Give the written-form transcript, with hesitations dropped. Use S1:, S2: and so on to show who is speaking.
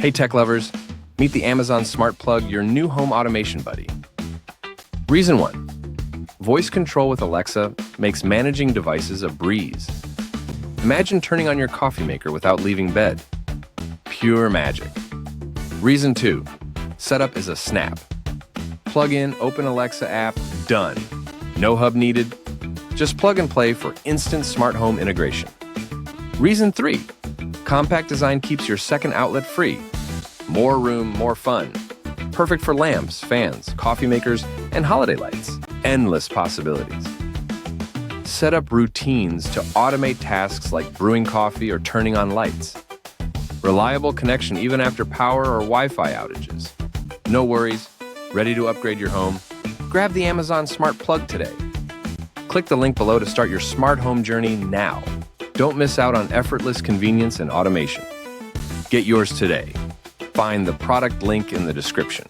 S1: Hey tech lovers, meet the Amazon Smart Plug, your new home automation buddy. Reason 1. Voice control with Alexa makes managing devices a breeze. Imagine turning on your coffee maker without leaving bed. Pure magic. Reason 2. Setup is a snap. Plug in, open Alexa app, done. No hub needed. Just plug and play for instant smart home integration. Reason 3. Compact design keeps your second outlet free. More room, more fun. Perfect for lamps, fans, coffee makers, and holiday lights. Endless possibilities. Set up routines to automate tasks like brewing coffee or turning on lights. Reliable connection even after power or Wi-Fi outages. No worries. Ready to upgrade your home? Grab the Amazon Smart Plug today. Click the link below to start your smart home journey now. Don't miss out on effortless convenience and automation. Get yours today. Find the product link in the description.